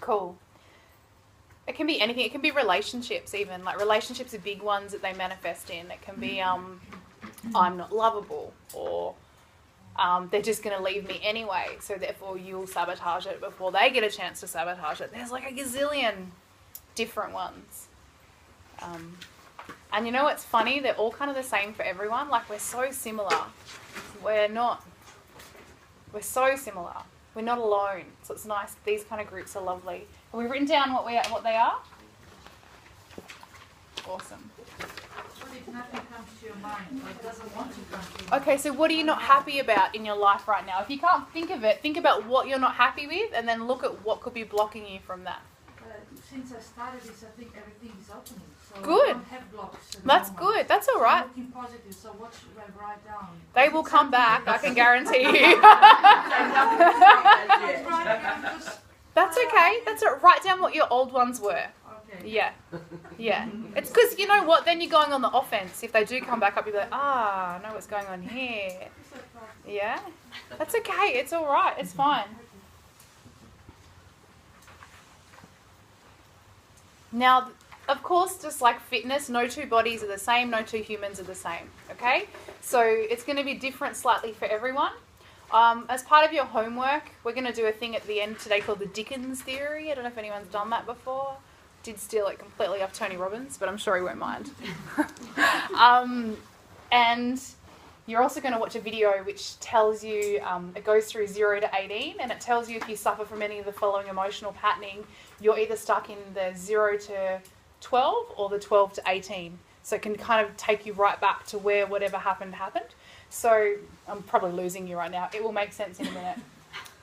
Cool. It can be anything. It can be relationships even. Like relationships are big ones that they manifest in. It can be I'm not lovable, or they're just going to leave me anyway, so therefore you'll sabotage it before they get a chance to sabotage it. There's like a gazillion different ones. And you know what's funny? They're all kind of the same for everyone. Like we're so similar. We're so similar. We're not alone. So it's nice. These kind of groups are lovely. Have we written down what they are? Awesome. What if nothing comes to your mind, or it doesn't want to come to your mind? Okay, so what are you not happy about in your life right now? If you can't think of it, think about what you're not happy with, and then look at what could be blocking you from that. Since I started this, I think everything is opening. So Good. I don't have blocks. That's good. That's all right. I'm looking positive. So what should I write down? They will come back. I can guarantee you. That's okay. That's all right. Write down what your old ones were. Okay. Yeah. Yeah. It's because, you know what, then you're going on the offense. If they do come back up, you'll be like, I know what's going on here. Yeah? That's okay. It's all right. It's fine. Now, of course, just like fitness, no two bodies are the same, no two humans are the same, okay? So it's going to be different slightly for everyone. As part of your homework, we're going to do a thing at the end today called the Dickens Theory. I don't know if anyone's done that before. Did steal it completely off Tony Robbins, but I'm sure he won't mind. And you're also going to watch a video which tells you, it goes through 0 to 18, and it tells you if you suffer from any of the following emotional patterning, you're either stuck in the 0 to 12 or the 12 to 18. So it can kind of take you right back to where whatever happened. So I'm probably losing you right now. It will make sense in a minute.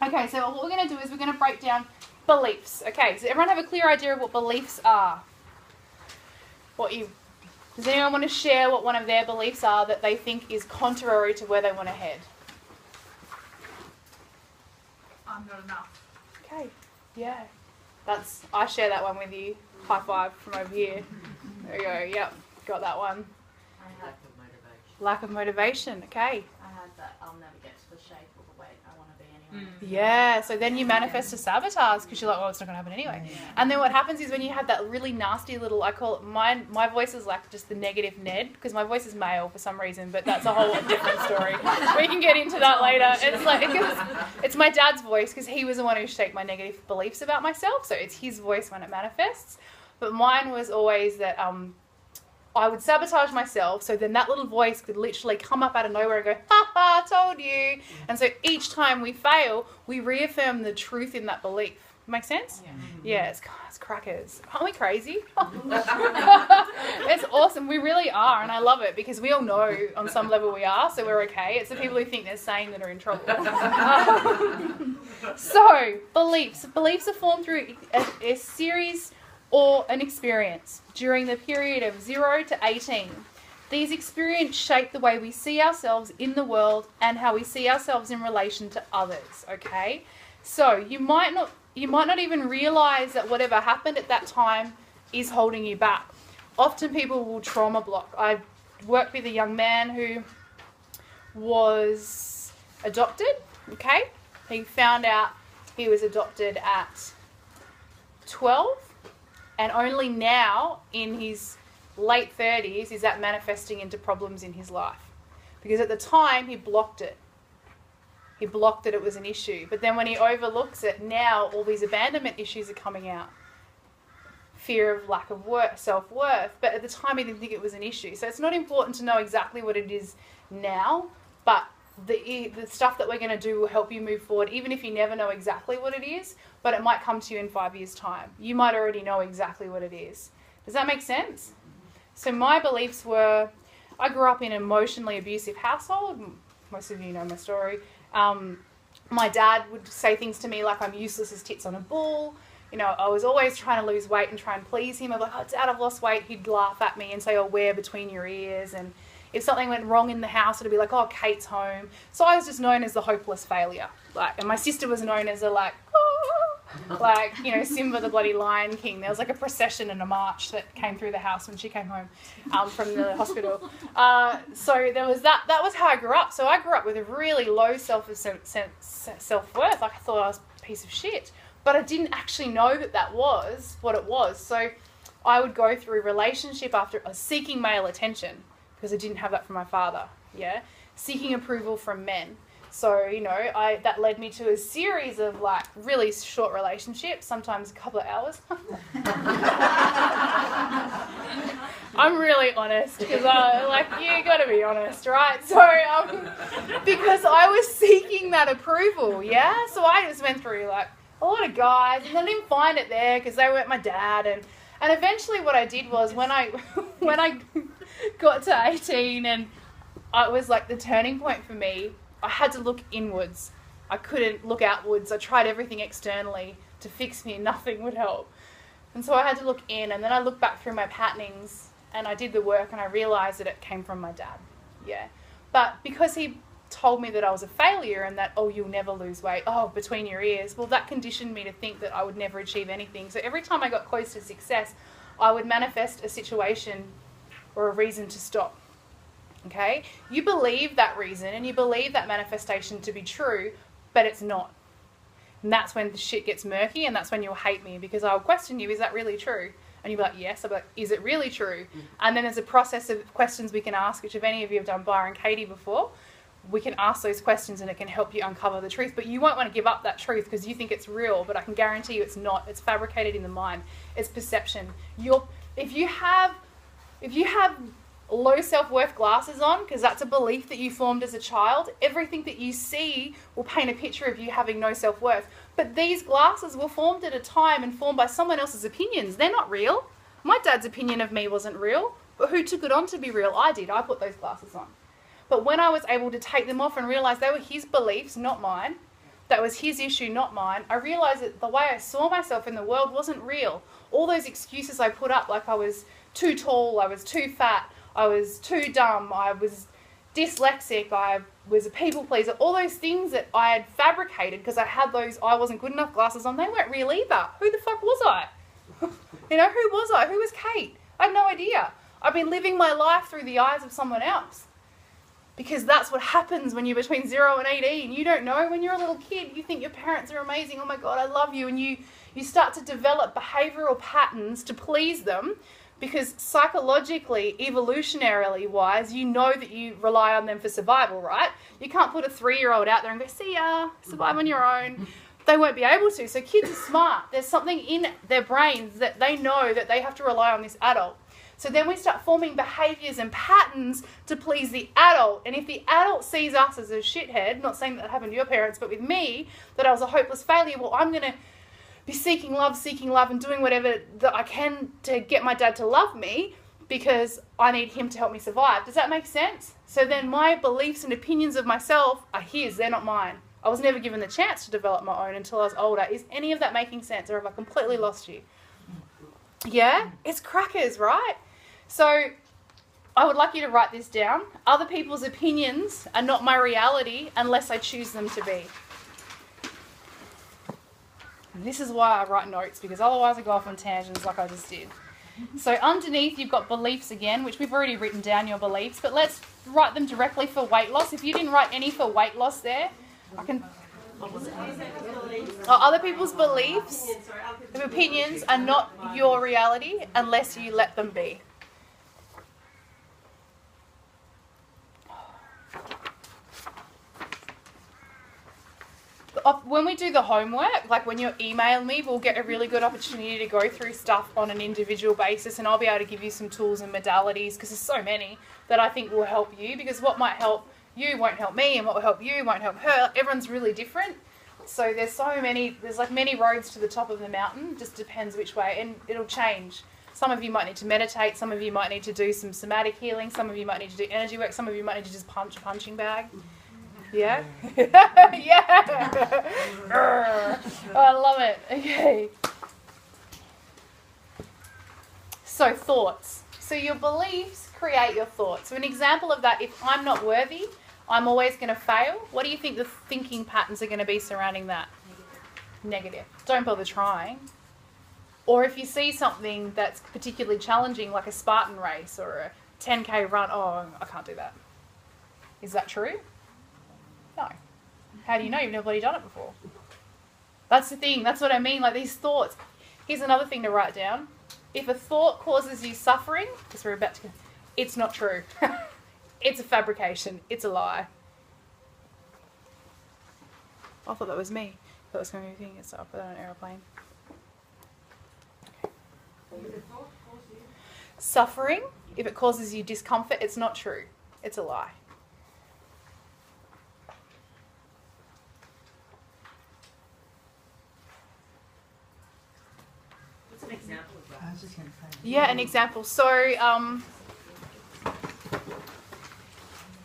Okay, so what we're going to do is we're going to break down beliefs. Okay, so everyone have a clear idea of what beliefs are? Does anyone want to share what one of their beliefs are that they think is contrary to where they want to head? I'm not enough. Okay, yeah. I share that one with you. High five from over here. There you go, yep, got that one. I had motivation. Lack of motivation, okay. I had that I'll never get to the shape or the weight I want to be anyway. Yeah, so then you manifest a sabotage because you're like, oh, it's not going to happen anyway. Yeah. And then what happens is when you have that really nasty little, I call it, my voice is like just the negative Ned because my voice is male for some reason, but that's a whole different story. We can get into that later. It's like, it's my dad's voice because he was the one who shaped my negative beliefs about myself, so it's his voice when it manifests. But mine was always that I would sabotage myself, so then that little voice could literally come up out of nowhere and go, ha ha, told you. And so each time we fail, we reaffirm the truth in that belief. Make sense? Yeah, it's crackers. Aren't we crazy? It's awesome. We really are, and I love it because we all know on some level we are, so we're okay. It's the people who think they're sane that are in trouble. So, beliefs. Beliefs are formed through a series or an experience during the period of 0 to 18. These experiences shape the way we see ourselves in the world and how we see ourselves in relation to others, okay? So you might not even realize that whatever happened at that time is holding you back. Often people will trauma block. I worked with a young man who was adopted, okay? He found out he was adopted at 12. And only now, in his late 30s, is that manifesting into problems in his life. Because at the time, he blocked it. He blocked that it was an issue. But then when he overlooks it, now all these abandonment issues are coming out. Fear of lack of self-worth. But at the time, he didn't think it was an issue. So it's not important to know exactly what it is now, but the stuff that we're going to do will help you move forward, even if you never know exactly what it is, but it might come to you in 5 years' time. You might already know exactly what it is. Does that make sense? So my beliefs were, I grew up in an emotionally abusive household. Most of you know my story. My dad would say things to me like I'm useless as tits on a bull. You know, I was always trying to lose weight and try and please him. I'm like, oh, Dad, I've lost weight. He'd laugh at me and say, oh, where between your ears? And if something went wrong in the house, it'd be like, oh, Kate's home. So I was just known as the hopeless failure. And my sister was known as a Simba the bloody Lion King. There was like a procession and a march that came through the house when she came home from the hospital. So there was that. That was how I grew up. So I grew up with a really low self-worth. Like I thought I was a piece of shit. But I didn't actually know that that was what it was. So I would go through relationship after seeking male attention because I didn't have that from my father, yeah? Seeking approval from men. So, you know, that led me to a series of like really short relationships, sometimes a couple of hours. I'm really honest because you got to be honest, right? So, because I was seeking that approval, yeah? So I just went through like a lot of guys and I didn't find it there because they weren't my dad. And eventually what I did was when I got to 18 and it was like the turning point for me, I had to look inwards. I couldn't look outwards. I tried everything externally to fix me and nothing would help. And so I had to look in, and then I looked back through my patternings and I did the work and I realised that it came from my dad. Yeah. But because he told me that I was a failure and that, oh, you'll never lose weight, oh, between your ears, well, that conditioned me to think that I would never achieve anything. So every time I got close to success, I would manifest a situation or a reason to stop. Okay? You believe that reason and you believe that manifestation to be true, but it's not. And that's when the shit gets murky, and that's when you'll hate me because I'll question you, is that really true? And you'll be like, yes. I'll be like, is it really true? And then there's a process of questions we can ask, which if any of you have done Byron Katie before, we can ask those questions and it can help you uncover the truth. But you won't want to give up that truth because you think it's real, but I can guarantee you it's not. It's fabricated in the mind. It's perception. If you have low self-worth glasses on, because that's a belief that you formed as a child, everything that you see will paint a picture of you having no self-worth. But these glasses were formed at a time and formed by someone else's opinions. They're not real. My dad's opinion of me wasn't real, but who took it on to be real? I did. I put those glasses on. But when I was able to take them off and realise they were his beliefs, not mine, that was his issue, not mine, I realised that the way I saw myself in the world wasn't real. All those excuses I put up, like I was too tall, I was too fat, I was too dumb, I was dyslexic, I was a people pleaser, all those things that I had fabricated because I had those I wasn't good enough glasses on, they weren't real either. Who the fuck was I? You know, who was I? Who was Kate? I had no idea. I've been living my life through the eyes of someone else. Because that's what happens when you're between 0 and 18. You don't know. When you're a little kid, you think your parents are amazing. Oh my God, I love you. And you start to develop behavioural patterns to please them because psychologically, evolutionarily wise, you know that you rely on them for survival, right? You can't put a 3-year-old out there and go, see ya, survive on your own. They won't be able to. So kids are smart. There's something in their brains that they know that they have to rely on this adult. So then we start forming behaviours and patterns to please the adult. And if the adult sees us as a shithead, not saying that happened to your parents, but with me, that I was a hopeless failure, well, I'm going to be seeking love, and doing whatever that I can to get my dad to love me because I need him to help me survive. Does that make sense? So then my beliefs and opinions of myself are his, they're not mine. I was never given the chance to develop my own until I was older. Is any of that making sense, or have I completely lost you? Yeah? It's crackers, right? So I would like you to write this down. Other people's opinions are not my reality unless I choose them to be. And this is why I write notes, because otherwise I go off on tangents like I just did. So underneath you've got beliefs again, which we've already written down your beliefs, but let's write them directly for weight loss. If you didn't write any for weight loss there, I can... other people's beliefs, opinions are not your reality unless you let them be. When we do the homework, like when you email me, we'll get a really good opportunity to go through stuff on an individual basis, and I'll be able to give you some tools and modalities because there's so many that I think will help you, because what might help you won't help me, and what will help you won't help her. Everyone's really different. So there's like many roads to the top of the mountain, just depends which way, and it'll change. Some of you might need to meditate, some of you might need to do some somatic healing, some of you might need to do energy work, some of you might need to just punch a punching bag. Yeah? Yeah! Oh, I love it. Okay. So thoughts. So your beliefs create your thoughts. So an example of that, if I'm not worthy, I'm always going to fail. What do you think the thinking patterns are going to be surrounding that? Negative. Don't bother trying. Or if you see something that's particularly challenging, like a Spartan race or a 10K run, oh, I can't do that. Is that true? No. How do you know? You've never bloody done it before. That's the thing. That's what I mean. Like these thoughts. Here's another thing to write down. If a thought causes you suffering, because we're about to go, it's not true. It's a fabrication. It's a lie. I thought that was me. That was going to be it up on an aeroplane. Suffering, if it causes you discomfort, it's not true. It's a lie. What's an example of that? I was just going to say. Yeah, an example. So,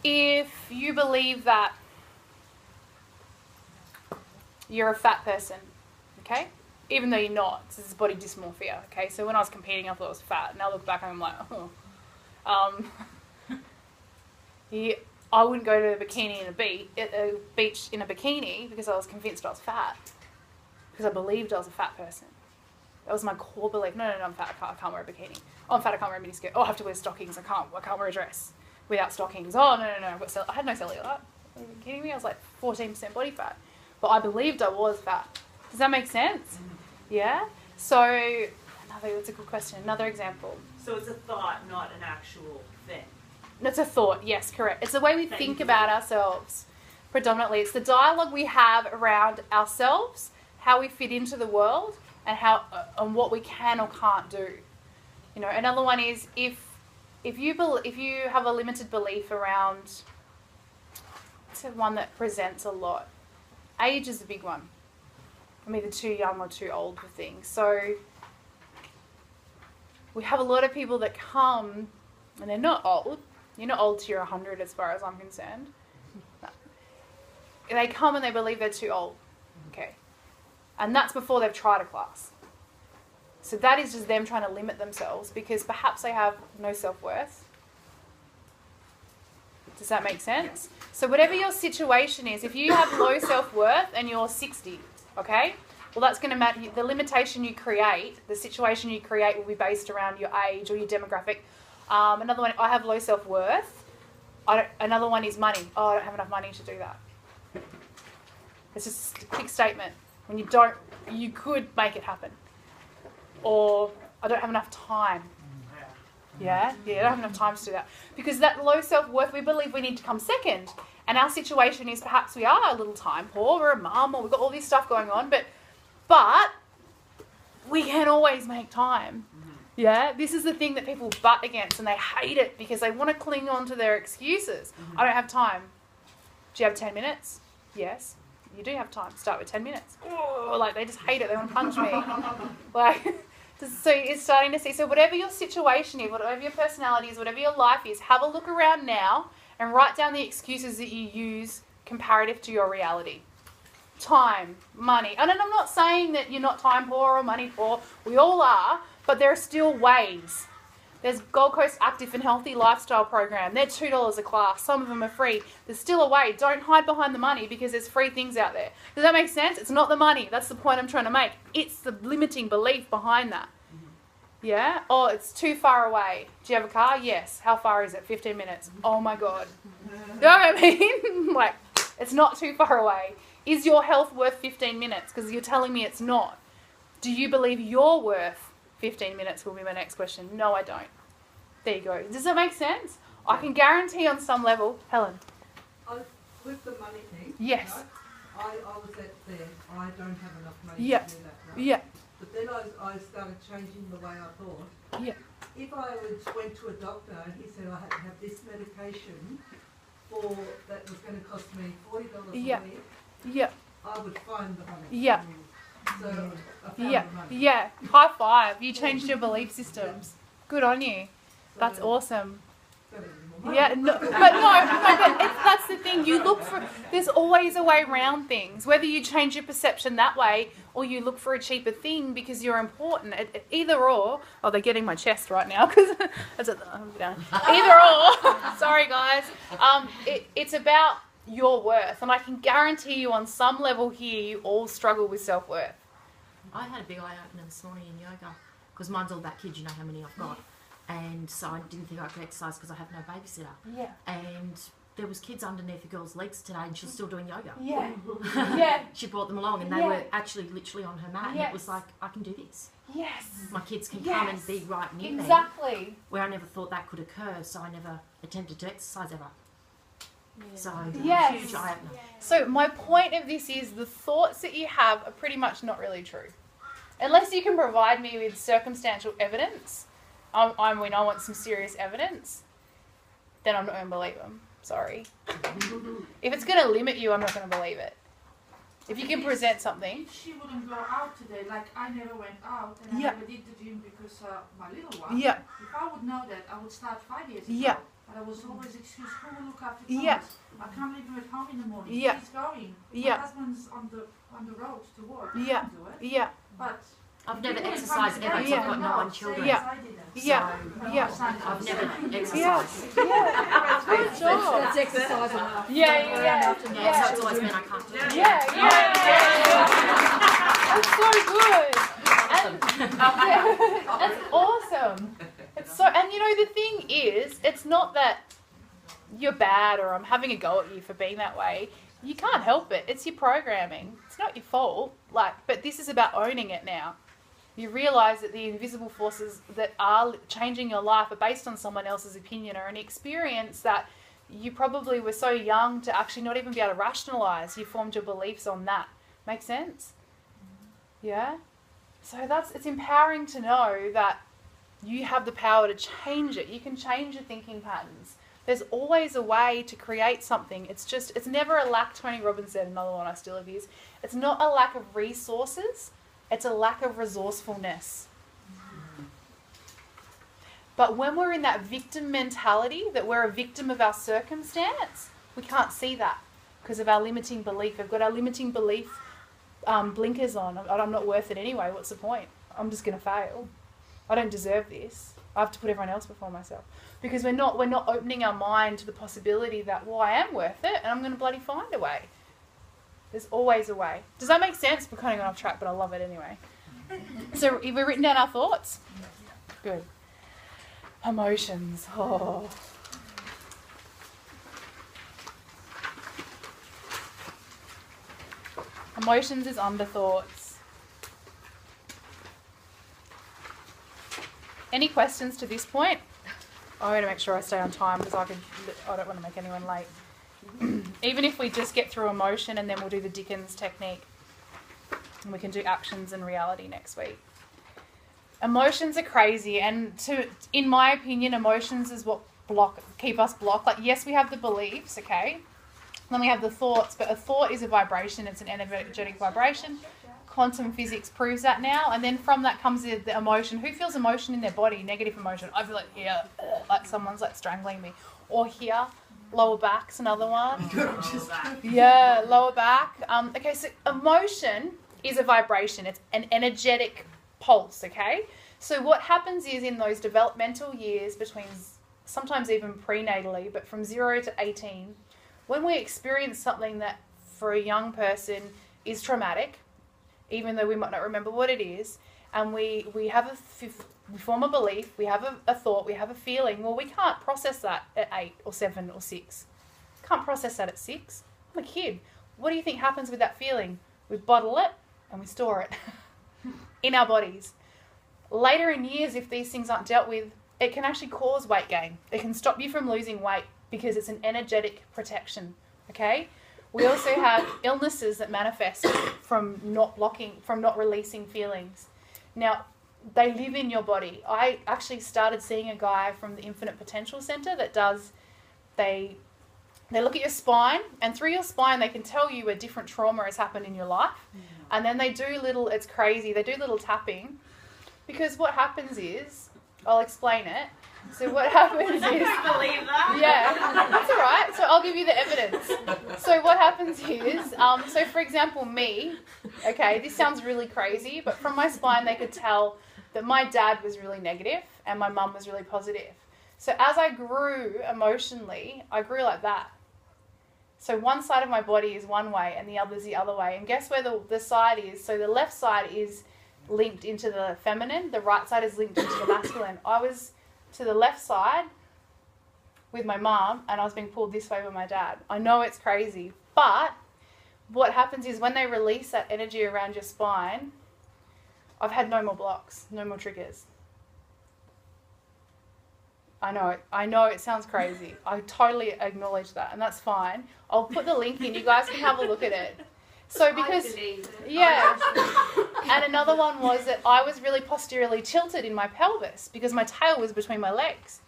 if you believe that you're a fat person, okay? Even though you're not, this is body dysmorphia, okay? So when I was competing, I thought I was fat. Now I look back and I'm like, oh. Yeah, I wouldn't go to a bikini in a beach in a bikini because I was convinced I was fat. Because I believed I was a fat person. That was my core belief. No, I'm fat. I can't wear a bikini. Oh, I'm fat. I can't wear a miniskirt. Oh, I have to wear stockings. I can't wear a dress without stockings. Oh, no. I had no cellulite. Are you kidding me? I was like 14% body fat. But I believed I was fat. Does that make sense? Yeah? So, that's a good question. Another example. So it's a thought, not an actual thing. It's a thought. Yes, correct. It's the way we think about ourselves. Predominantly, it's the dialogue we have around ourselves, how we fit into the world, and and what we can or can't do. You know, another one is if you have a limited belief around. It's one that presents a lot. Age is a big one. I'm either too young or too old for things. So we have a lot of people that come and they're not old. You're not old till you're 100 as far as I'm concerned. No. They come and they believe they're too old. Okay. And that's before they've tried a class. So that is just them trying to limit themselves because perhaps they have no self-worth. Does that make sense? So whatever your situation is, if you have low self-worth and you're 60, okay? Well, that's going to matter. The limitation you create, the situation you create will be based around your age or your demographic. Another one, I have low self-worth. Another one is money. Oh, I don't have enough money to do that. It's just a quick statement. When you could make it happen. Or, I don't have enough time. Yeah, I don't have enough time to do that. Because that low self-worth, we believe we need to come second. And our situation is perhaps we are a little time poor, we're a mum, or we've got all this stuff going on, but we can always make time. Yeah, this is the thing that people butt against and they hate it because they want to cling on to their excuses. I don't have time. Do you have 10 minutes? Yes. You do have time. Start with 10 minutes. Or like they just hate it. They want to punch me. Like... So it's starting to see, so whatever your situation is, whatever your personality is, whatever your life is, have a look around now and write down the excuses that you use comparative to your reality. Time, money. And I'm not saying that you're not time poor or money poor. We all are, but there are still ways. There's Gold Coast Active and Healthy Lifestyle Program. They're $2 a class. Some of them are free. There's still a way. Don't hide behind the money because there's free things out there. Does that make sense? It's not the money. That's the point I'm trying to make. It's the limiting belief behind that. Yeah? Oh, it's too far away. Do you have a car? Yes. How far is it? 15 minutes. Oh my God. You know what I mean? Like, it's not too far away. Is your health worth 15 minutes? Because you're telling me it's not. Do you believe you're worth 15 minutes will be my next question. No, I don't. There you go. Does that make sense? I can guarantee on some level. Helen? With the money thing, yes. Right, I was at there. I don't have enough money Yeah. to do that. Right? Yeah. But then I started changing the way I thought. Yeah. If I went to a doctor and he said I had to have this medication that was going to cost me $40 Yeah. a week, Yeah. I would find the money. Yeah. So I found Yeah. the money. Yeah. High five. You changed your belief systems. Good on you. That's awesome. Yeah, no, but that's the thing. You look for, there's always a way around things. Whether you change your perception that way or you look for a cheaper thing because you're important. Either or. Oh, they're getting my chest right now because either or. Sorry, guys. It's about your worth, and I can guarantee you, on some level here, you all struggle with self-worth. I had a big eye opener this morning in yoga because mine's all about kids. You know how many I've got. And so I didn't think I could exercise because I have no babysitter. Yeah. And there was kids underneath the girl's legs today, and she was still doing yoga. Yeah. Yeah. She brought them along, and they Yeah. were actually literally on her mat, and Yes. it was like, I can do this. Yes. My kids can Yes. come and be right near me, Exactly. where I never thought that could occur, so I never attempted to exercise ever. So, Yes. huge eye-opener. So my point of this is the thoughts that you have are pretty much not really true. Unless you can provide me with circumstantial evidence, I want some serious evidence, then I'm not going to believe them. Sorry. If it's going to limit you, I'm not going to believe it. If you can present something. If she wouldn't go out today, like I never went out and Yeah. I never did the gym because my little one. Yeah. If I would know that, I would start 5 years ago. Yeah. But I was always excused, who will look after Thomas? Yeah. I can't leave him at home in the morning. Yeah. He's going. Yeah. My husband's on the road to work. I Yeah. can't do it. Yeah. But I've never people exercised come ever, today because I've Yeah. got and 9 say, children. Yeah. I didn't. Yeah. My Yeah. son I've does. never Yeah. exercised. Yeah. Good job. That's exercise enough. Yeah. Yeah, so Yeah. it's always been I can't do it. Yeah. That's so good. And, that's awesome. It's so, and you know, the thing is, it's not that you're bad or I'm having a go at you for being that way. You can't help it. It's your programming. It's not your fault. But this is about owning it now. You realise that the invisible forces that are changing your life are based on someone else's opinion or an experience that you probably were so young to actually not even be able to rationalise. You formed your beliefs on that. Make sense? Yeah? So it's empowering to know that you have the power to change it. You can change your thinking patterns. There's always a way to create something. It's never a lack, Tony Robbins said, another one I still have used. It's not a lack of resources, it's a lack of resourcefulness. But when we're in that victim mentality, that we're a victim of our circumstance, we can't see that because of our limiting belief. We've got our limiting belief blinkers on. I'm not worth it anyway. What's the point? I'm just going to fail. I don't deserve this. I have to put everyone else before myself. Because we're not opening our mind to the possibility that, well, I am worth it and I'm going to bloody find a way. There's always a way. Does that make sense? We're kind of going off track, but I love it anyway. So have we written down our thoughts? Good. Emotions. Oh. Emotions is under thoughts. Any questions to this point? I'm going to make sure I stay on time because I don't want to make anyone late. Even if we just get through emotion and then we'll do the Dickens technique. And we can do actions and reality next week. Emotions are crazy, and in my opinion, emotions is what keep us blocked. Like, yes, we have the beliefs, okay? Then we have the thoughts, but a thought is a vibration. It's an energetic vibration. Quantum physics proves that now. And then from that comes the emotion. Who feels emotion in their body? Negative emotion. I feel like here, like someone's like strangling me. Or here, lower back's another one. Yeah, lower back. Okay, so emotion is a vibration. It's an energetic pulse, okay? So what happens is in those developmental years between sometimes even prenatally, but from 0 to 18, when we experience something that for a young person is traumatic, even though we might not remember what it is, and we form a belief, we have a thought, we have a feeling, well, we can't process that at 8 or 7 or 6. Can't process that at 6. I'm a kid. What do you think happens with that feeling? We bottle it and we store it in our bodies. Later in years, if these things aren't dealt with, it can actually cause weight gain. It can stop you from losing weight because it's an energetic protection, okay? We also have illnesses that manifest from not releasing feelings. Now, they live in your body. I actually started seeing a guy from the Infinite Potential Center that they look at your spine, and through your spine they can tell you where different trauma has happened in your life. And then they do it's crazy, they do little tapping. Because what happens is, I'll explain it. So what happens is... believe that. Yeah, that's all right. So I'll give you the evidence. So what happens is, so for example, me, okay, this sounds really crazy, but from my spine they could tell that my dad was really negative and my mum was really positive. So as I grew emotionally, I grew like that. So one side of my body is one way and the other's the other way. And guess where the side is? So the left side is linked into the feminine, the right side is linked into the masculine. I was to the left side with my mum and I was being pulled this way by my dad. I know it's crazy, but what happens is when they release that energy around your spine, I've had no more blocks, no more triggers. I know it sounds crazy. I totally acknowledge that, and that's fine. I'll put the link in. You guys can have a look at it. So because, yeah, and another one was that I was really posteriorly tilted in my pelvis because my tail was between my legs.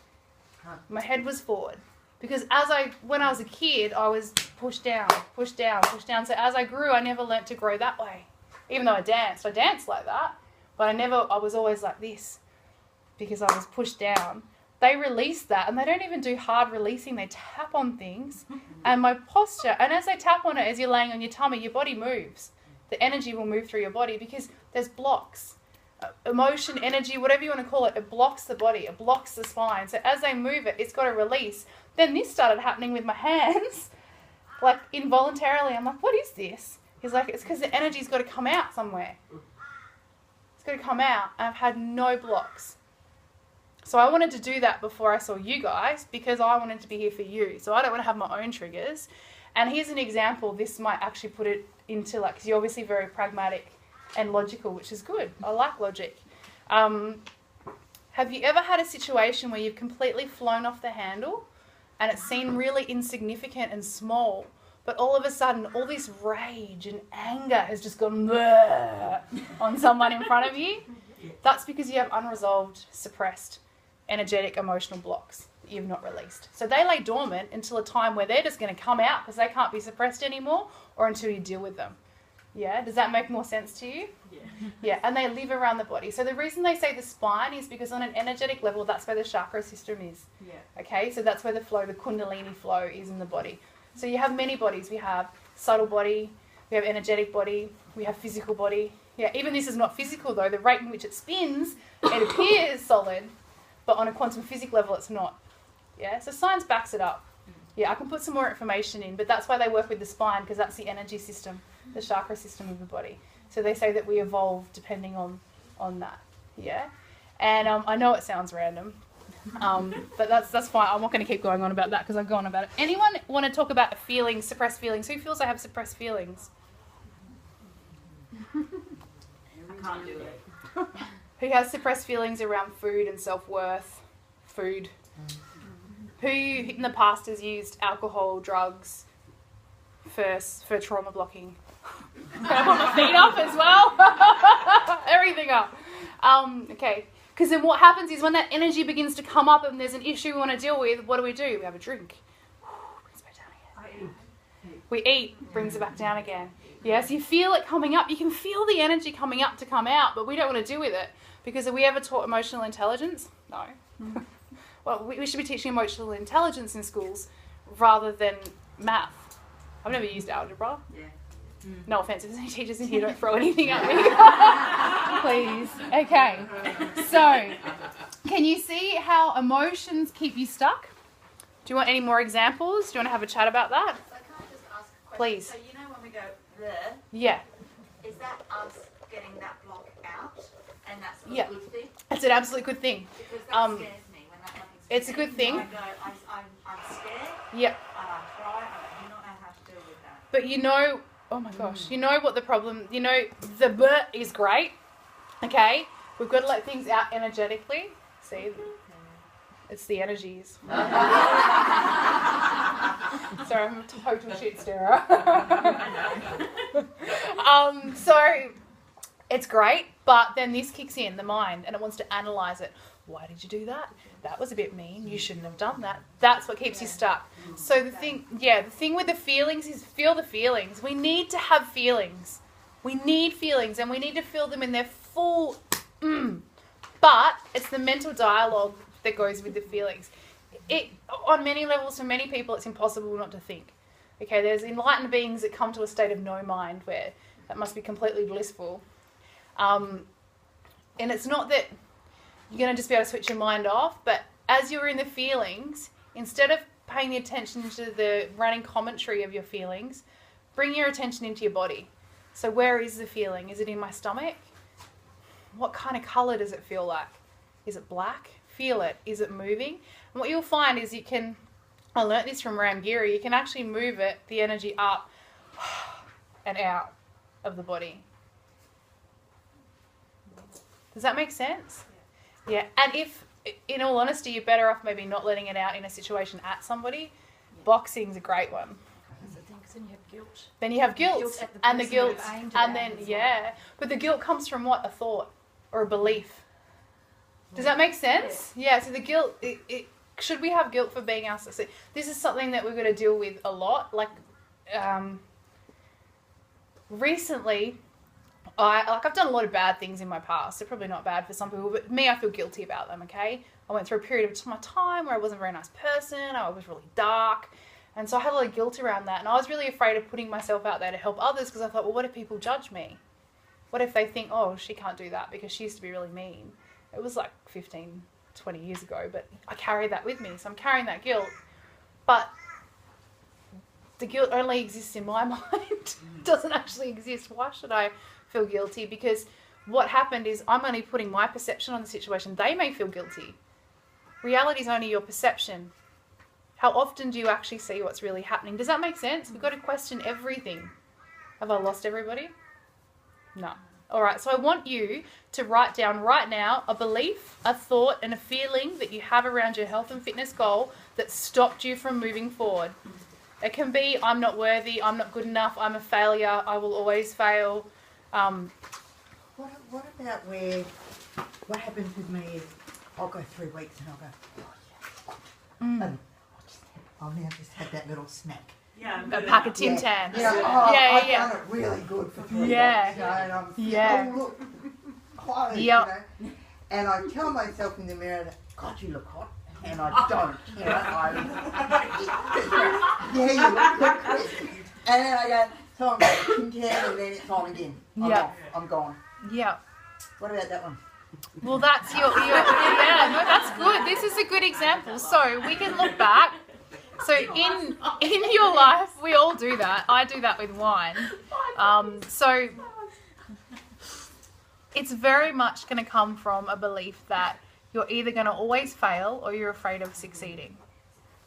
My head was forward. Because when I was a kid, I was pushed down, pushed down, pushed down. So as I grew, I never learnt to grow that way. Even though I danced like that. But I was always like this because I was pushed down. They release that, and they don't even do hard releasing. They tap on things, and my posture, and as they tap on it, as you're laying on your tummy, your body moves. The energy will move through your body because there's blocks. Emotion, energy, whatever you want to call it, it blocks the body, it blocks the spine. So as they move it, it's got to release. Then this started happening with my hands, like involuntarily. I'm like, what is this? He's like, it's because the energy's got to come out somewhere. It's got to come out, and I've had no blocks. So I wanted to do that before I saw you guys because I wanted to be here for you. So I don't want to have my own triggers. And here's an example. This might actually put it into because you're obviously very pragmatic and logical, which is good. I like logic. Have you ever had a situation where you've completely flown off the handle and it seemed really insignificant and small, but all of a sudden all this rage and anger has just gone on someone in front of you? That's because you have unresolved, suppressed, energetic, emotional blocks that you've not released. So they lay dormant until a time where they're just going to come out because they can't be suppressed anymore, or until you deal with them. Yeah, does that make more sense to you? Yeah. Yeah, and they live around the body. So the reason they say the spine is because on an energetic level, that's where the chakra system is. Yeah. Okay, so that's where the kundalini flow is in the body. So you have many bodies. We have subtle body, we have energetic body, we have physical body. Yeah, even this is not physical though. The rate in which it spins, it appears solid, but on a quantum physics level, it's not. Yeah, so science backs it up. Yeah, I can put some more information in, but that's why they work with the spine, because that's the energy system, the chakra system of the body. So they say that we evolve depending on that. Yeah, and I know it sounds random, but that's fine. I'm not going to keep going on about that because I go on about it. Anyone want to talk about feelings, suppressed feelings? Who feels they have suppressed feelings? I can't do it. Who has suppressed feelings around food and self-worth? Food. Who in the past has used alcohol, drugs for trauma blocking? I put my feet up as well. Everything up. Okay. Because then what happens is when that energy begins to come up and there's an issue we want to deal with, what do? We have a drink. Brings it back down again. We eat, brings it back down again. Yes, you feel it coming up. You can feel the energy coming up to come out, but we don't want to deal with it. Because have we ever taught emotional intelligence? No. Well, we should be teaching emotional intelligence in schools rather than math. I've never used algebra. Yeah. No offense, if there's any teachers in here, don't throw anything at me. Please. Okay. So, can you see how emotions keep you stuck? Do you want any more examples? Do you want to have a chat about that? So can I just ask a question? Please. So you know when we go there, Yeah. is that us getting that block out, and that's a Yeah. good thing? It's an absolute good thing. Because that Um, scares me when that happens. it's a good thing. I go, I'm scared, Yep. and I cry, and I do not know how to deal with that. But you know, oh my gosh, you know what the problem, you know, the but is great, okay? We've got to let things out energetically. See, it's the energies. Sorry, I'm a total shit stirrer. So it's great, but then this kicks in, the mind, and it wants to analyze it. Why did you do that? That was a bit mean. You shouldn't have done that. That's what keeps you stuck. So the thing with the feelings is feel the feelings. We need to have feelings. We need feelings, and we need to feel them in their full. But it's the mental dialogue that goes with the feelings. It on many levels, for many people, it's impossible not to think. Okay, there's enlightened beings that come to a state of no mind where that must be completely blissful. And it's not that you're going to just be able to switch your mind off, but as you're in the feelings, instead of paying the attention to the running commentary of your feelings, bring your attention into your body. So where is the feeling? Is it in my stomach? What kind of colour does it feel like? Is it black? Feel it. Is it moving? And what you'll find is you can I learnt this from Ramgiri. You can actually move it, the energy up and out of the body. Does that make sense? Yeah. And if, in all honesty, you're better off maybe not letting it out in a situation at somebody, boxing's a great one. That's the thing, 'cause then you have guilt. Then you have guilt, Guilt at the and the person guilt, you've aimed it and at then, as well. yeah. But the guilt comes from what? A thought or a belief. Does that make sense? Yeah, so the guilt, should we have guilt for being ourselves? This is something that we're going to deal with a lot. Like, recently, I've done a lot of bad things in my past. They're probably not bad for some people, but me, I feel guilty about them, okay? I went through a period of my time where I wasn't a very nice person. I was really dark. And so I had a lot of guilt around that. And I was really afraid of putting myself out there to help others because I thought, well, what if people judge me? What if they think, oh, she can't do that because she used to be really mean? It was like 15, 20 years ago, but I carried that with me. So I'm carrying that guilt. But the guilt only exists in my mind. It doesn't actually exist. Why should I feel guilty? Because what happened is I'm only putting my perception on the situation. They may feel guilty. Reality is only your perception. How often do you actually see what's really happening? Does that make sense? We've got to question everything. Have I lost everybody? No. All right, so I want you to write down right now a belief, a thought, and a feeling that you have around your health and fitness goal that stopped you from moving forward. It can be, I'm not worthy, I'm not good enough, I'm a failure, I will always fail. What about what happens with me is I'll go 3 weeks and I'll go, oh yeah, and I'll now just have that little snack. Yeah. A pack of Tim Tams. Yeah, I've done it really good for 3 weeks. And I'm Yeah. oh, look, clothes, Yep. you know. And I tell myself in the mirror, that, God, you look hot. And I don't, you know. Yeah, you look good. And then I go, so I'm going Tim Tam, and then it's on again. I'm Yeah. off. I'm gone. Yeah. What about that one? Well, that's your yeah, no, that's good. This is a good example. So we can look back. So in your life, we all do that. I do that with wine. So it's very much going to come from a belief that you're either going to always fail or you're afraid of succeeding.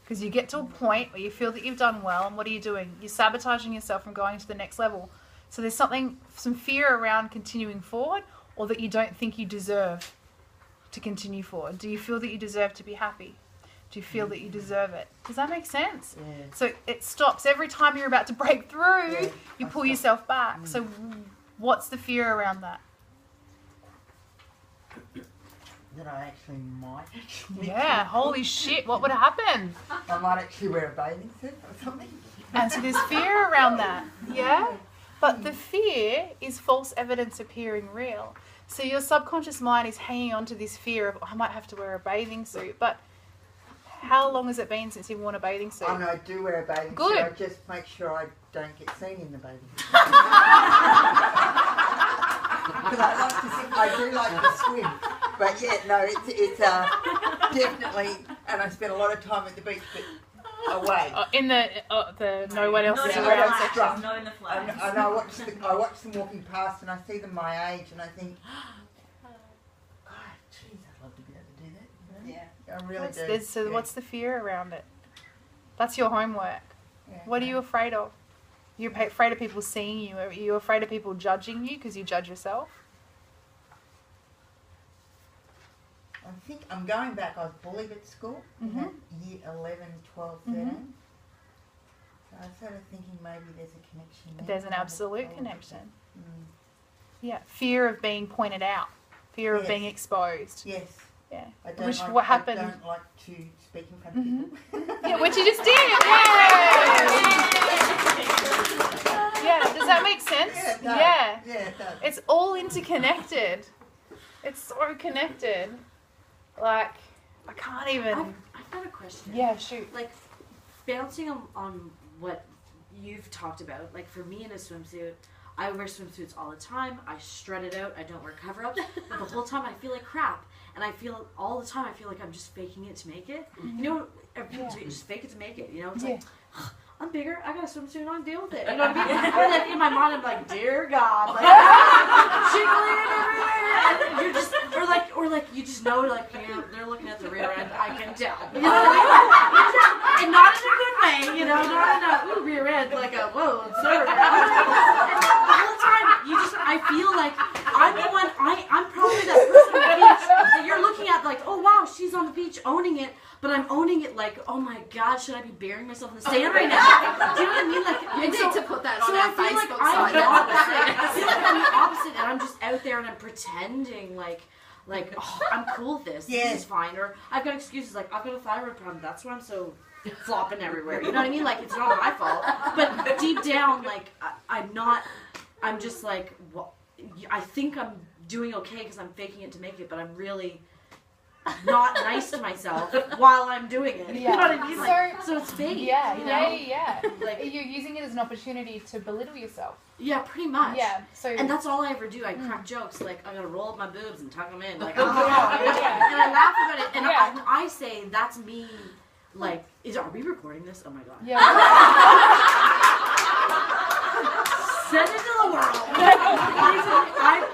Because you get to a point where you feel that you've done well, and what are you doing? You're sabotaging yourself from going to the next level. So there's some fear around continuing forward, or that you don't think you deserve to continue forward. Do you feel that you deserve to be happy? Do you feel that you deserve it? Does that make sense? Yeah. So it stops every time you're about to break through, Yeah, you I pull stop. yourself back. So what's the fear around that? That I actually might actually. Yeah, holy shit, what would happen? I might actually wear a bathing suit or something. And so there's fear around that. Yeah? But the fear is false evidence appearing real. So your subconscious mind is hanging on to this fear of, I might have to wear a bathing suit. But how long has it been since you've worn a bathing suit? I know I do wear a bathing Good. suit. I just make sure I don't get seen in the bathing suit. Because I do like to swim. But yeah, no, it's definitely, and I spend a lot of time at the beach, but away. In the no one else Not is in the around flags. section. flags, not in the flags. And I watch them walking past, and I see them my age, and I think, God, jeez, I'd love to be able to do that. You know? Yeah. I really do. So yeah. what's the fear around it? That's your homework. Yeah. What are you afraid of? You're afraid of people seeing you. Are you afraid of people judging you because you judge yourself? I think I'm going back. I was bullied at school in Mhm. year 11, 12, 13. Mhm. So I was sort of thinking maybe there's a connection there. There's an I absolute would- connection. Mm. Yeah, fear of being pointed out, fear of Yes. being exposed. Yes. Yeah. I don't Which like, what happened? I don't like to speak in front Mhm. of people. Yeah, which you just did. Yay! Yeah. Does that make sense? Yeah, it does. Yeah. Yeah, it does. It's all interconnected. It's so connected. Like I can't even. I've got a question. Yeah, shoot. Like, bouncing on what you've talked about, like for me in a swimsuit, I wear swimsuits all the time. I strut it out. I don't wear cover-ups. But the whole time I feel like crap. And I feel all the time, I feel like I'm just faking it to make it. You know, people do, just fake it to make it. You know, it's like, I'm bigger. I got a swimsuit on. Deal with it. You know what I mean? Or like in my mind, I'm like, dear God, like jiggling everywhere. And you're just, or like you just know, like they're looking at the rear end. I can tell. You know what I mean? and not in a good way, you know, not in a ooh, rear end, like a whoa, sorry. And the whole time, I feel like I'm the one, I'm probably that person on the beach that you're looking at like, oh wow, she's on the beach owning it, but I'm owning it like, oh my god, should I be burying myself in the sand right now? Do you know what I mean? Like, You need to put that on so our I feel like Facebook I'm site. the opposite. I feel like I'm the opposite, and I'm just out there and I'm pretending like oh, I'm cool with this. Yeah. This is fine. Or I've got excuses like I've got a thyroid problem. That's why I'm so flopping everywhere. You know what I mean? Like it's not my fault. But deep down, like I'm not. I'm just like I think I'm doing okay because I'm faking it to make it, but I'm really not nice to myself while I'm doing it. You know what I mean? Like, so it's fake. Yeah, you know? yeah. Like You're using it as an opportunity to belittle yourself. yeah, pretty much. Yeah. So And that's all I ever do. I crack jokes like I'm gonna roll up my boobs and tuck them in, like, Yeah. and I laugh about it. And Yeah. I say that's me. Like, are we recording this? Oh my god! yeah. Send it to the world.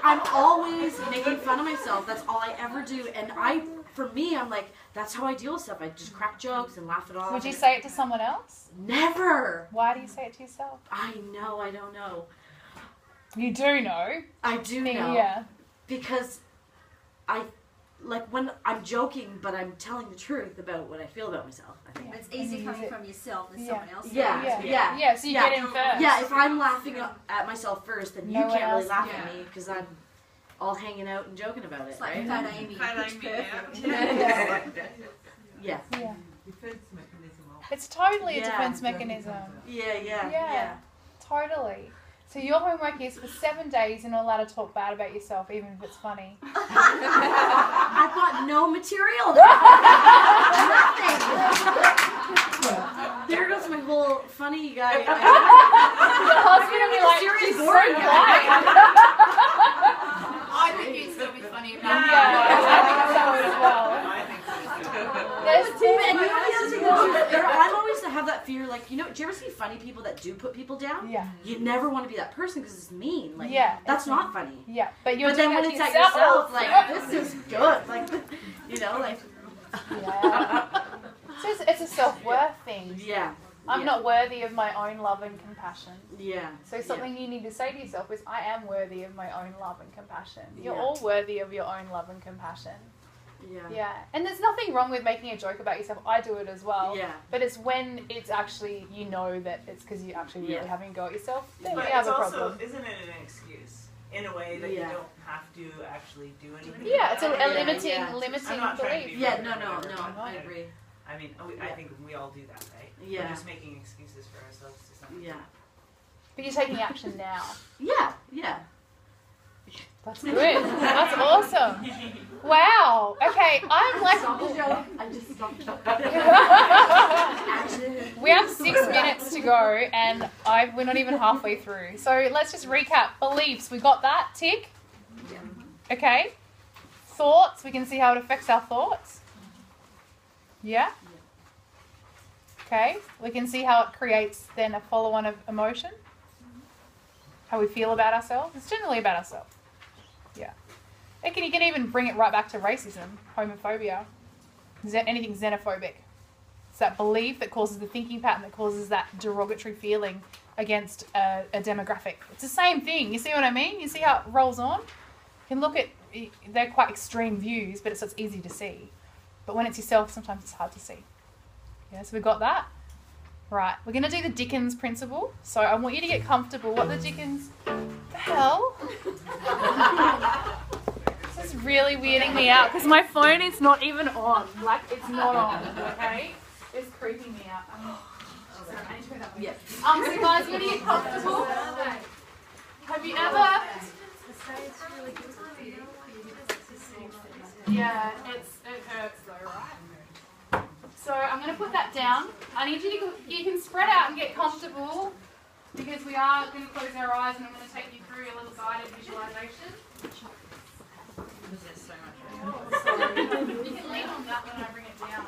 I'm always making fun of myself. That's all I ever do. And for me, I'm like, that's how I deal with stuff. I just crack jokes and laugh it off. Would you say it to someone else? Never. Why do you say it to yourself? I don't know. You do know. I do know. Yeah. Because like when I'm joking, but I'm telling the truth about what I feel about myself. I think. It's easy coming from yourself than Yeah. someone else. Yeah. So you get in first. Yeah, if I'm laughing at myself first, then No you one can't really else laugh can. at me because I'm all hanging out and joking about it, It's like right? Fat Amy. Pitch perfect. Yeah. Yeah. Defense mechanism. It's totally a Yeah. defense mechanism. Yeah. Totally. So your homework is for 7 days you're not allowed to talk bad about yourself, even if it's funny. I've got no material. Nothing. There goes my whole funny guy. Your husband will be like, serious she's so boring guy. I think you'd still be funny about Yeah, I think so as well. There's And you know the other thing that I'm always to have that fear, like, you know, do you ever see funny people that do put people down? Yeah. You never want to be that person because it's mean. Like, Yeah, that's it's not funny. Yeah, but you're But then doing when it it's to at yourself, like, this is good. Like, you know, like, Yeah. So it's a self-worth thing. yeah. I'm yeah. not worthy of my own love and compassion. Yeah. So something you need to say to yourself is, I am worthy of my own love and compassion. You're Yeah. all worthy of your own love and compassion. Yeah. Yeah. And there's nothing wrong with making a joke about yourself. I do it as well. Yeah. But it's when it's actually, you know that it's because you're actually really Yeah. having a go at yourself, then But we have it's a also, problem. isn't it an excuse in a way that Yeah. you don't have to actually do anything? Yeah, it's a about it? limiting, yeah. limiting I'm not trying to belief. be Yeah, rude no, or whatever, but I agree. I mean, I think we all do that, right? Yeah. We're just making excuses for ourselves to some Yeah. But you're taking action now. Yeah, yeah. That's good. That's awesome. Wow. Okay, I'm like... I just stopped. We have 6 minutes to go, and we're not even halfway through. So let's just recap. Beliefs, we got that. Tick. Okay. Thoughts, we can see how it affects our thoughts. Yeah. Okay. We can see how it creates then a follow-on of emotion. How we feel about ourselves. It's generally about ourselves. Yeah. You can even bring it right back to racism, homophobia, anything xenophobic. It's that belief that causes the thinking pattern that causes that derogatory feeling against a demographic. It's the same thing. You see what I mean? You see how it rolls on? You can look at, they're quite extreme views, but it's easy to see. But when it's yourself, sometimes it's hard to see. Yeah, so we got that. Right, we're going to do the Dickens principle. So I want you to get comfortable. What the Dickens... The hell? This is really weirding me out because my phone is not even on. Like, it's not on, okay? It's creeping me out. Sorry, I need to go that way. Yeah. So guys, you're going to get comfortable. Have you ever... Yeah, it hurts though, right? So I'm going to put that down. I need you can spread out and get comfortable because we are going to close our eyes and I'm going to take you through a little guided visualization. There's so much. You can lean on that when I bring it down.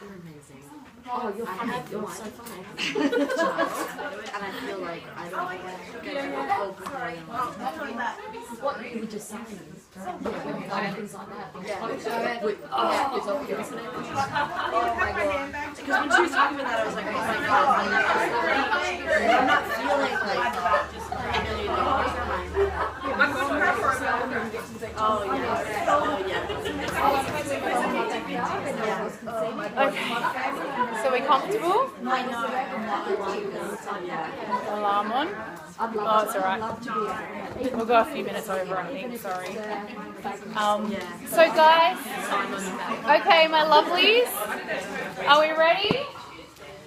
You're amazing. Oh, You're funny. You're so funny. And I feel like I don't get open. What you just saying. Because when she was talking about that, I was like, oh my god, I'm not feeling like $1 million. Oh yeah. Okay. So we comfortable? I know. Alarm on? Oh, it's alright. We'll go a few minutes over, I think. Sorry. So guys, okay, my lovelies, are we ready?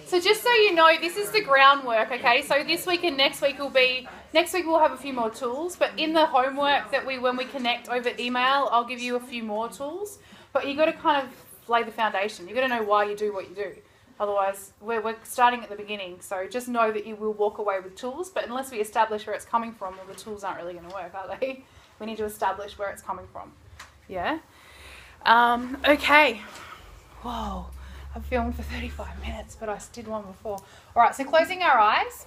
So just so you know, this is the groundwork, okay? So this week and next week we'll have a few more tools, but in the homework that when we connect over email, I'll give you a few more tools. But you got to kind of lay the foundation. You got to know why you do what you do. Otherwise, we're starting at the beginning. So just know that you will walk away with tools, but unless we establish where it's coming from, well, the tools aren't really going to work, are they? We need to establish where it's coming from. Yeah? Okay. Whoa. I've filmed for 35 minutes, but I did one before. All right, so closing our eyes.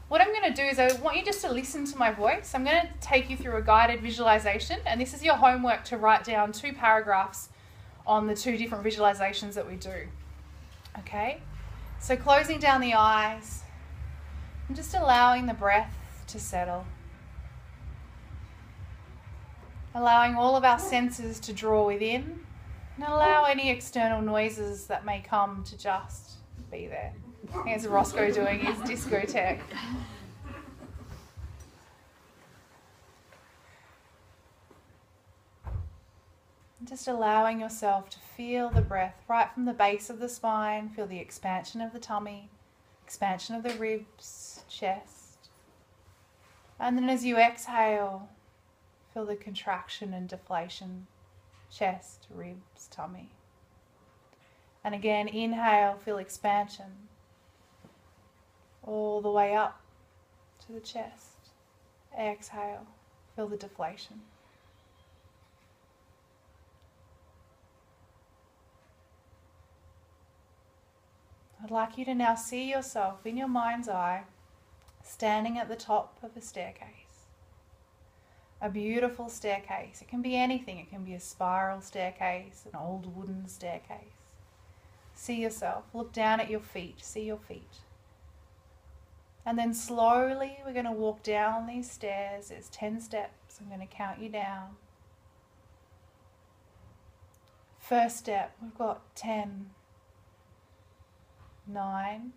What I'm going to do is I want you just to listen to my voice. I'm going to take you through a guided visualization, and this is your homework to write down 2 paragraphs on the 2 different visualizations that we do. Okay? So closing down the eyes and just allowing the breath to settle. Allowing all of our senses to draw within. And allow any external noises that may come to just be there. Here's Roscoe doing his discotheque. Just allowing yourself to feel the breath right from the base of the spine. Feel the expansion of the tummy, expansion of the ribs, chest. And then as you exhale, feel the contraction and deflation. Chest, ribs, tummy. And again, inhale, feel expansion. All the way up to the chest. Exhale, feel the deflation. I'd like you to now see yourself in your mind's eye, standing at the top of a staircase. A beautiful staircase. It can be anything. It can be a spiral staircase, an old wooden staircase. See yourself. Look down at your feet. See your feet. And then slowly we're going to walk down these stairs. There's 10 steps. I'm going to count you down. First step, we've got 10, 9,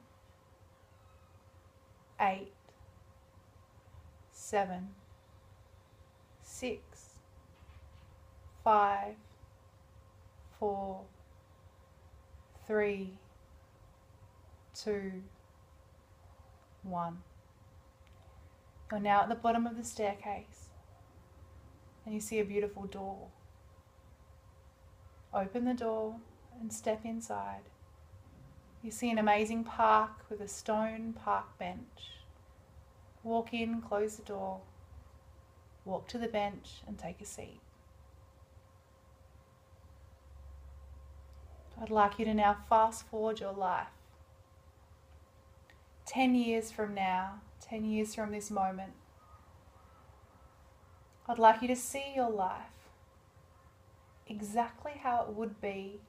8, 7, 6, 5, 4, 3, 2, 1. You're now at the bottom of the staircase and you see a beautiful door. Open the door and step inside. You see an amazing park with a stone park bench. Walk in, close the door. Walk to the bench and take a seat. I'd like you to now fast forward your life. 10 years from now, 10 years from this moment, I'd like you to see your life exactly how it would be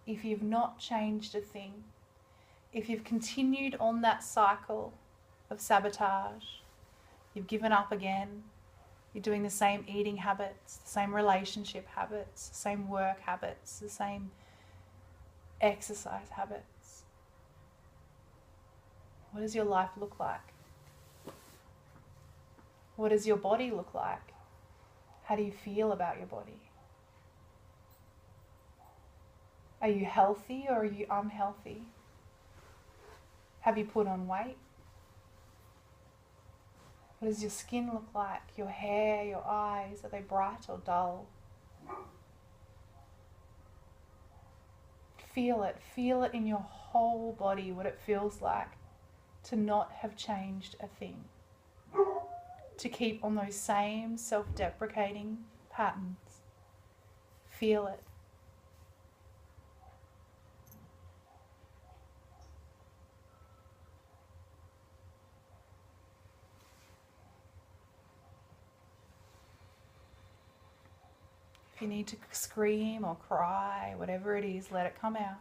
if you've not changed a thing, if you've continued on that cycle of sabotage, you've given up again, you're doing the same eating habits, the same relationship habits, the same work habits, the same exercise habits. What does your life look like? What does your body look like? How do you feel about your body? Are you healthy or are you unhealthy? Have you put on weight? What does your skin look like? Your hair, your eyes, are they bright or dull? Feel it in your whole body, what it feels like to not have changed a thing. To keep on those same self-deprecating patterns. Feel it. If you need to scream or cry, whatever it is, let it come out.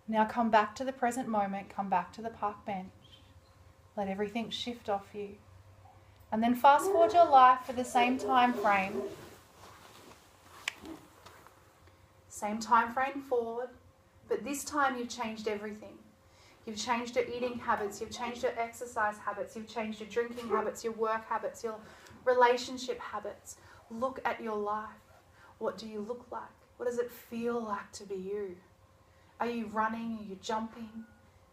Now come back to the present moment, come back to the park bench. Let everything shift off you. And then fast forward your life for the same time frame. Same time frame forward, but this time you've changed everything. You've changed your eating habits, you've changed your exercise habits, you've changed your drinking habits, your work habits, your relationship habits. Look at your life. What do you look like? What does it feel like to be you? Are you running? Are you jumping?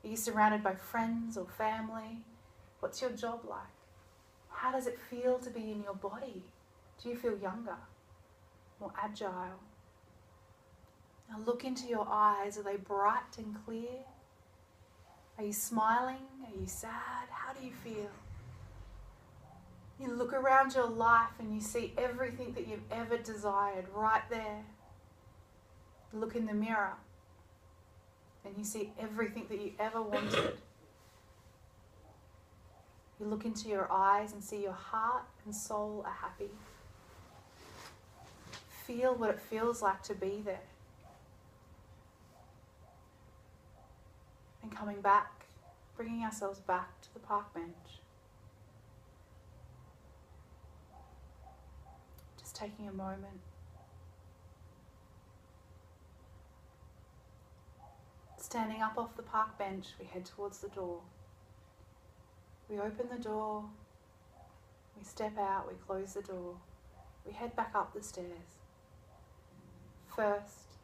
Are you surrounded by friends or family? What's your job like? How does it feel to be in your body? Do you feel younger, more agile? Now look into your eyes. Are they bright and clear? Are you smiling? Are you sad? How do you feel? You look around your life and you see everything that you've ever desired right there. Look in the mirror and you see everything that you ever wanted. You look into your eyes and see your heart and soul are happy. Feel what it feels like to be there. And coming back, bringing ourselves back to the park bench. Just taking a moment. Standing up off the park bench, we head towards the door. We open the door, we step out, we close the door, we head back up the stairs. First,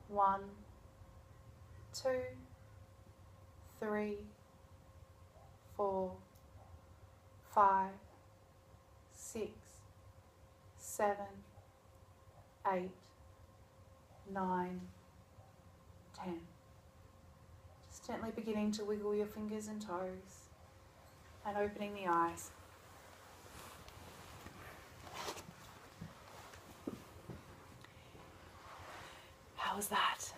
1, 2, 3, 4, 5, 6, 7, 8, 9, 10. Just gently beginning to wiggle your fingers and toes and opening the eyes. How was that?